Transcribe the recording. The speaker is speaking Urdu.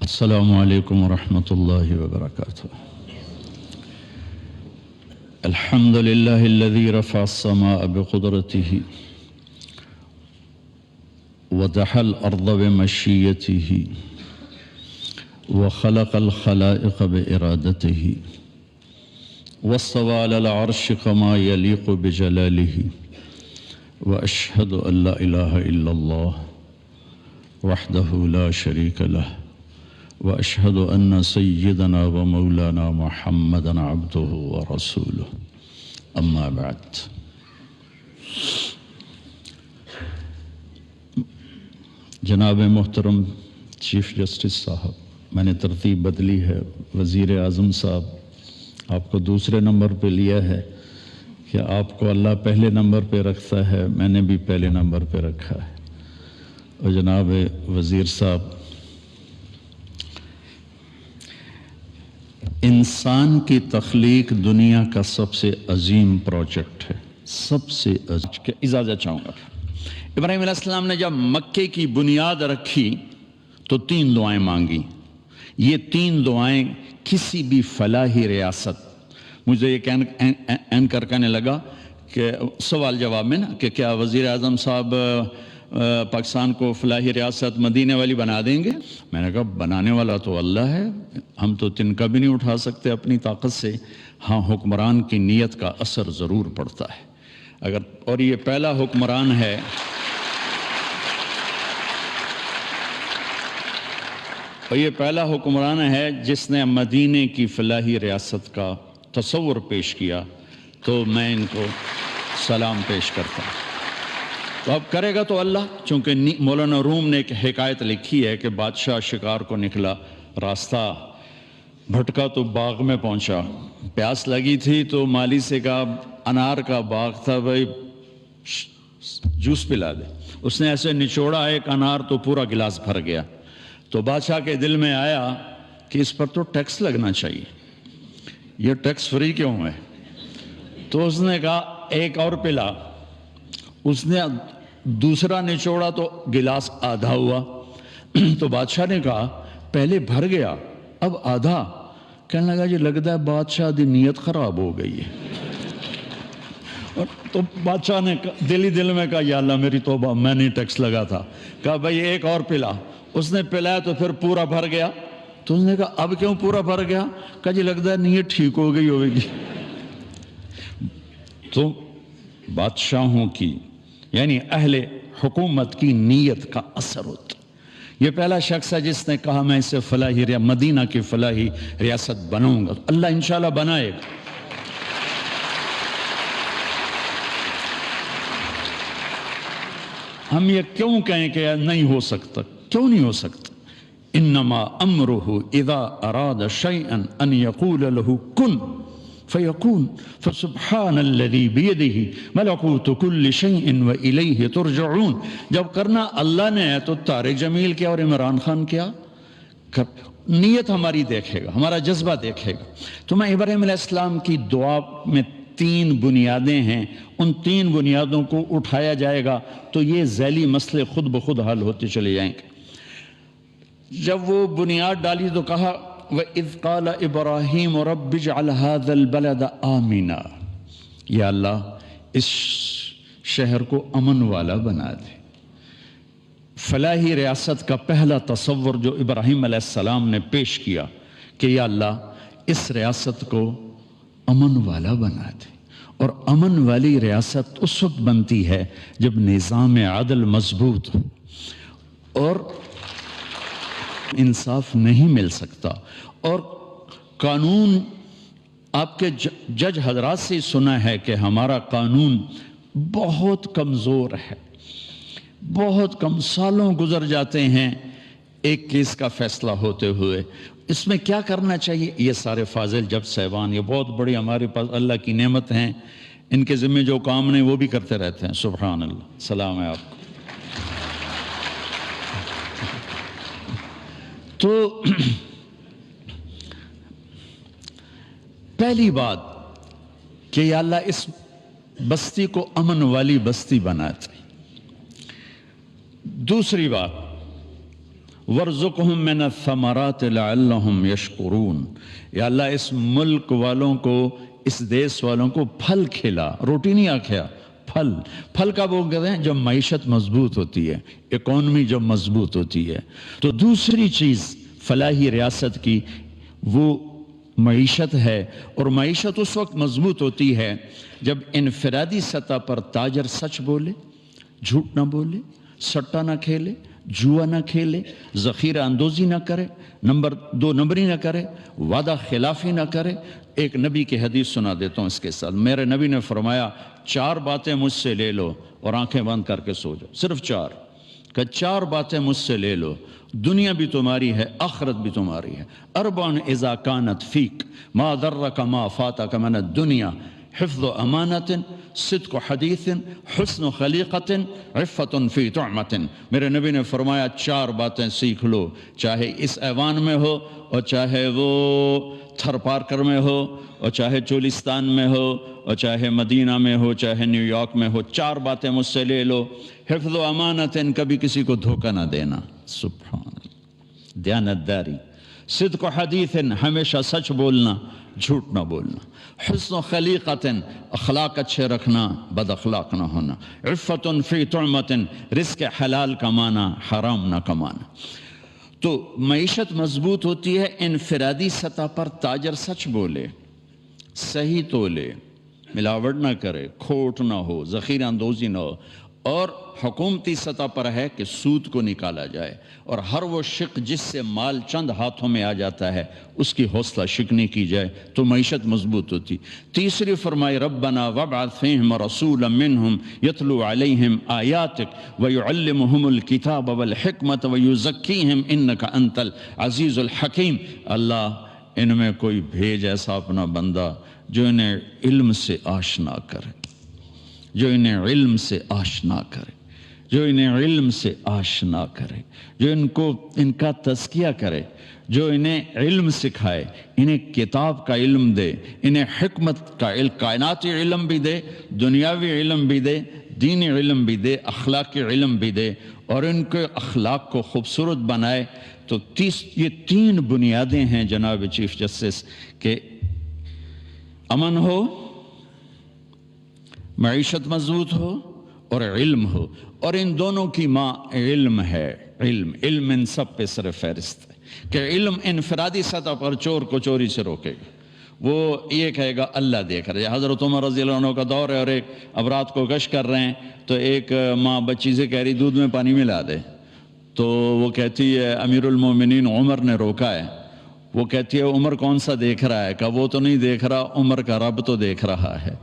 السلام علیکم ورحمۃ اللہ وبرکاتہ۔ الحمد للہ الذی رفع السماء بقدرته ودحى الارض بمشیته وخلق الخلائق بارادته واستوى على العرش كما يليق بجلاله واشهد ان لا اله الا الله وحده لا شريك له واشهد ان سيدنا ومولانا محمدا عبده ورسوله اما بعد۔ جناب محترم چیف جسٹس صاحب، میں نے ترتیب بدلی ہے۔ وزیر اعظم صاحب آپ کو دوسرے نمبر پہ لیا ہے کہ آپ کو اللہ پہلے نمبر پہ رکھتا ہے، میں نے بھی پہلے نمبر پہ رکھا ہے۔ اور جناب وزیر صاحب، انسان کی تخلیق دنیا کا سب سے عظیم پروجیکٹ ہے، سب سے عظیم۔ اجازت چاہوں گا۔ ابراہیم علیہ السلام نے جب مکے کی بنیاد رکھی تو 3 دعائیں مانگی۔ یہ 3 دعائیں کسی بھی فلاحی ریاست، مجھے یہ اینکر کہنے لگا کہ سوال جواب میں نا کہ کیا وزیر اعظم صاحب پاکستان کو فلاحی ریاست مدینے والی بنا دیں گے؟ میں نے کہا بنانے والا تو اللہ ہے، ہم تو تنکا بھی نہیں اٹھا سکتے اپنی طاقت سے۔ ہاں، حکمران کی نیت کا اثر ضرور پڑتا ہے۔ اور یہ پہلا حکمران ہے جس نے مدینے کی فلاحی ریاست کا تصور پیش کیا، تو میں ان کو سلام پیش کرتا ہوں۔ تو اب کرے گا تو اللہ، چونکہ مولانا روم نے ایک حکایت لکھی ہے کہ بادشاہ شکار کو نکلا، راستہ بھٹکا تو باغ میں پہنچا، پیاس لگی تھی تو مالی سے کہا انار کا باغ تھا، بھائی جوس پلا دے۔ اس نے ایسے نچوڑا ایک انار تو پورا گلاس بھر گیا۔ تو بادشاہ کے دل میں آیا کہ اس پر تو ٹیکس لگنا چاہیے، یہ ٹیکس فری کیوں ہے؟ تو اس نے کہا ایک اور پلا۔ اس نے دوسرا نچوڑا تو گلاس آدھا ہوا۔ تو بادشاہ نے کہا پہلے بھر گیا اب آدھا۔ کہنے لگا جی لگتا ہے بادشاہ دی نیت خراب ہو گئی ہے۔ تو بادشاہ نے دل میں کہا یا اللہ میری توبہ، میں نہیں ٹیکس لگا تھا۔ کہا بھائی ایک اور پلا۔ اس نے پلایا تو پھر پورا بھر گیا۔ تو اس نے کہا اب کیوں پورا بھر گیا؟ کہا جی لگتا ہے نیت ٹھیک ہو گئی ہوگی۔ تو بادشاہوں کی یعنی اہل حکومت کی نیت کا اثر ہوتا۔ یہ پہلا شخص ہے جس نے کہا میں اسے فلاحی مدینہ کی فلاحی ریاست بناؤں گا۔ اللہ انشاءاللہ بنائے گا۔ ہم یہ کیوں کہیں کہ نہیں ہو سکتا؟ کیوں نہیں ہو سکتا؟ انما امرہ اذا اراد شیئا ان یقول له کن فیکون فسبحان الذی بیدہ ملکوت کل شیء والیہ ترجعون۔ جب کرنا اللہ نے ہے تو طارق جمیل کیا اور عمران خان کیا؟ نیت ہماری دیکھے گا، ہمارا جذبہ دیکھے گا۔ تو میں ابراہیم علیہ السلام کی دعا میں 3 بنیادیں ہیں، ان 3 بنیادوں کو اٹھایا جائے گا تو یہ ذیلی مسئلے خود بخود حل ہوتے چلے جائیں گے۔ جب وہ بنیاد ڈالی تو کہا وَإِذْ قَالَ إِبْرَاهِيمُ رَبِّ اجْعَلْ هَذَا الْبَلَدَ آمِنًا، یا اللہ اس شہر کو امن والا بنا دے۔ فلاحی ریاست کا پہلا تصور جو ابراہیم علیہ السلام نے پیش کیا کہ یا اللہ اس ریاست کو امن والا بنا دے۔ اور امن والی ریاست اس وقت بنتی ہے جب نظام عدل مضبوط ہو، اور انصاف نہیں مل سکتا، اور قانون آپ کے جج حضرات سے سنا ہے کہ ہمارا قانون بہت کمزور ہے، بہت کم سالوں گزر جاتے ہیں ایک کیس کا فیصلہ ہوتے ہوئے۔ اس میں کیا کرنا چاہیے؟ یہ سارے فاضل جج صاحبان، یہ بہت بڑی ہمارے پاس اللہ کی نعمت ہیں، ان کے ذمہ جو کام نہیں وہ بھی کرتے رہتے ہیں۔ سبحان اللہ، سلام ہے آپ کو۔ تو پہلی بات کہ یا اللہ اس بستی کو امن والی بستی بنا دے۔ دوسری بات وَارْزُقْهُم مِّنَ الثَّمَرَاتِ لَعَلَّهُمْ يَشْكُرُونَ، یا اللہ اس ملک والوں کو، اس دیس والوں کو پھل کھلا، روٹی نہیں آکھیا، پھل۔ پھل کا وہ کہتے ہیں جب معیشت مضبوط ہوتی ہے، اکانومی جب مضبوط ہوتی ہے۔ تو دوسری چیز فلاحی ریاست کی وہ معیشت ہے، اور معیشت اس وقت مضبوط ہوتی ہے جب انفرادی سطح پر تاجر سچ بولے، جھوٹ نہ بولے، سٹا نہ کھیلے، جوا نہ کھیلے، ذخیرہ اندوزی نہ کرے، دو نمبری نہ کرے، وعدہ خلافی نہ کرے۔ ایک نبی کی حدیث سنا دیتا ہوں اس کے ساتھ۔ میرے نبی نے فرمایا 4 باتیں مجھ سے لے لو اور آنکھیں بند کر کے سو جاؤ، صرف 4، کہ 4 باتیں مجھ سے لے لو، دنیا بھی تمہاری ہے، آخرت بھی تمہاری ہے۔ اربعن اذا کانت فیک ما ضرک ما فاتک من الدنیا، حفظ امانت، صدق حدیث، حسن خلیقت، عفت فی طعمت۔ میرے نبی نے فرمایا 4 باتیں سیکھ لو، چاہے اس ایوان میں ہو، اور چاہے وہ تھر پارکر میں ہو، اور چاہے چولستان میں ہو، اور چاہے مدینہ میں ہو، چاہے نیو یارک میں ہو۔ 4 باتیں مجھ سے لے لو۔ حفظ و امانت، کبھی کسی کو دھوکہ نہ دینا، سبحان اللہ، دیانتداری۔ صدق و حدیث، ہمیشہ سچ بولنا، جھوٹ نہ بولنا۔ حسن و خلیقت، اخلاق اچھے رکھنا، بد اخلاق نہ ہونا۔ عفت فی طعمت، رزق حلال کمانا، حرام نہ کمانا۔ تو معیشت مضبوط ہوتی ہے انفرادی سطح پر تاجر سچ بولے، صحیح تولے، ملاوٹ نہ کرے، کھوٹ نہ ہو، ذخیرہ اندوزی نہ ہو۔ اور حکومتی سطح پر ہے کہ سود کو نکالا جائے، اور ہر وہ شق جس سے مال چند ہاتھوں میں آ جاتا ہے اس کی حوصلہ شکنی کی جائے، تو معیشت مضبوط ہوتی۔ تیسری فرمائی ربنا وابعث فیہم رسولا منہم یتلو علیہم آیاتک ویعلمہم الکتاب والحکمت ویزکیہم انک انت العزیز الحکیم۔ اللہ ان میں کوئی بھیج ایسا اپنا بندہ جو انہیں علم سے آشنا کرے، جو انہیں علم سے آشنا کرے، جو انہیں علم سے آشنا کرے، جو ان کا تزکیہ کرے، جو انہیں علم سکھائے، انہیں کتاب کا علم دے، انہیں حکمت کا علم، کائناتی علم بھی دے، دنیاوی علم بھی دے، دینی علم بھی دے، اخلاقی علم بھی دے، اور ان کے اخلاق کو خوبصورت بنائے۔ تو یہ 3 بنیادیں ہیں جناب چیف جسٹس، کہ امن ہو، معیشت مضبوط ہو، اور علم ہو، اور ان دونوں کی ماں علم ہے۔ علم ان سب پہ سر فہرست ہے، کہ علم انفرادی سطح پر چور کو چوری سے روکے گا، وہ یہ کہے گا اللہ دیکھ رہا ہے۔ حضرت عمر رضی اللہ عنہ کا دور ہے، اور ایک اب رات کو گشت کر رہے ہیں، تو ایک ماں بچی سے کہہ رہی دودھ میں پانی ملا دے، تو وہ کہتی ہے امیر المومنین عمر نے روکا ہے۔ وہ کہتی ہے عمر کون سا دیکھ رہا ہے؟ کہ وہ تو نہیں دیکھ رہا، عمر کا رب تو دیکھ رہا ہے۔